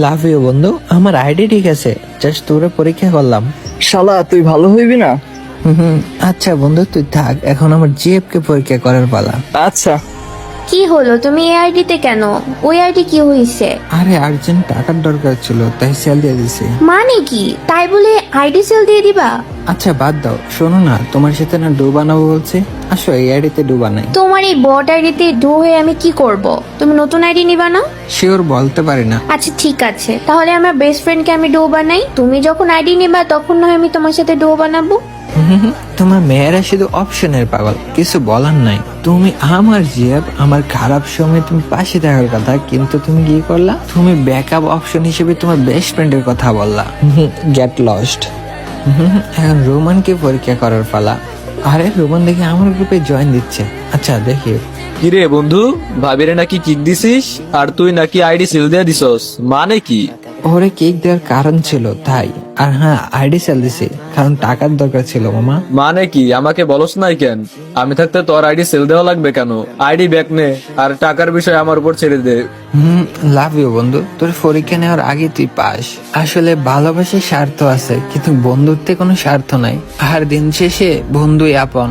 Love you বন্ধু, আমার ID ঠিক আছে, জাস্ট তোরে পরীক্ষা করলাম। শালা তুই ভালো হইবি না? হুম, আচ্ছা বন্ধু তুই থাক, এখন আমার জিএফ কে পরীক্ষা করার পালা। আচ্ছা। কি হলো, তুমি এই আইডিতে কেন? ওই আইডি কি হয়েছে? আরে আর্জেন্ট টাকার দরকার ছিল, তাই সেল দিয়ে দিছি। মানে কি, তাই বলে আইডি সেল দিয়ে দিবা? আচ্ছা বাদ দাও, শোনো না, তোমার সাথে না ডো বানাবো বলছে, আসো এই আইডিতে ডো বানাই। তোমার এই বট আইডিতে ডো হয়ে আমি কি করব? তুমি নতুন আইডি নিবা না? শিওর বলতে পারি না। আচ্ছা ঠিক আছে, তাহলে আমার বেস্ট ফ্রেন্ডকে আমি ডো বানাই, তুমি যখন আইডি নিবা তখন না হয় আমি তোমার সাথে ডো বানাবো। তোমার মেয়েরা শুধু অপশনের পাগল, কিছু বলার নাই। তুমি আমার জিএফ, আমার খারাপ সময় তুমি পাশে থাকার কথা, কিন্তু তুমি কি করলা? তুমি ব্যাকআপ অপশন হিসেবে তোমার বেস্ট ফ্রেন্ডের কথা বললা। Get lost. এখন রোমানকে পরীক্ষা করার পালা। আরে রোমান দেখি আমার গ্রুপে জয়েন দিচ্ছে। আচ্ছা দেখি। কিরে বন্ধু, ভাবিরে নাকি কিক দিছিস আর তুই নাকি আইডি সিল দিয়ে দিছস, মানে কি? ওরে কেক দেওয়ার কারণ ছিল তাই, আর হ্যাঁ আইডি সেল দিছি কারণ টাকার দরকার ছিল মামা। মানে কি আমাকে বলস নাই কেন? আমি থাকতে তোর আইডি সেল দেওয়া লাগবে কেন? আইডি ব্যাক নে আর টাকার বিষয় আমার উপর ছেড়ে দে। লাভ ইউ বন্ধু, তোর পরীক্ষা নেওয়ার আগে তুই পাস। আসলে ভালোবাসার স্বার্থ আছে, কিন্তু বন্ধুত্বে কোনো স্বার্থ নাই, আর দিন শেষে বন্ধুই আপন।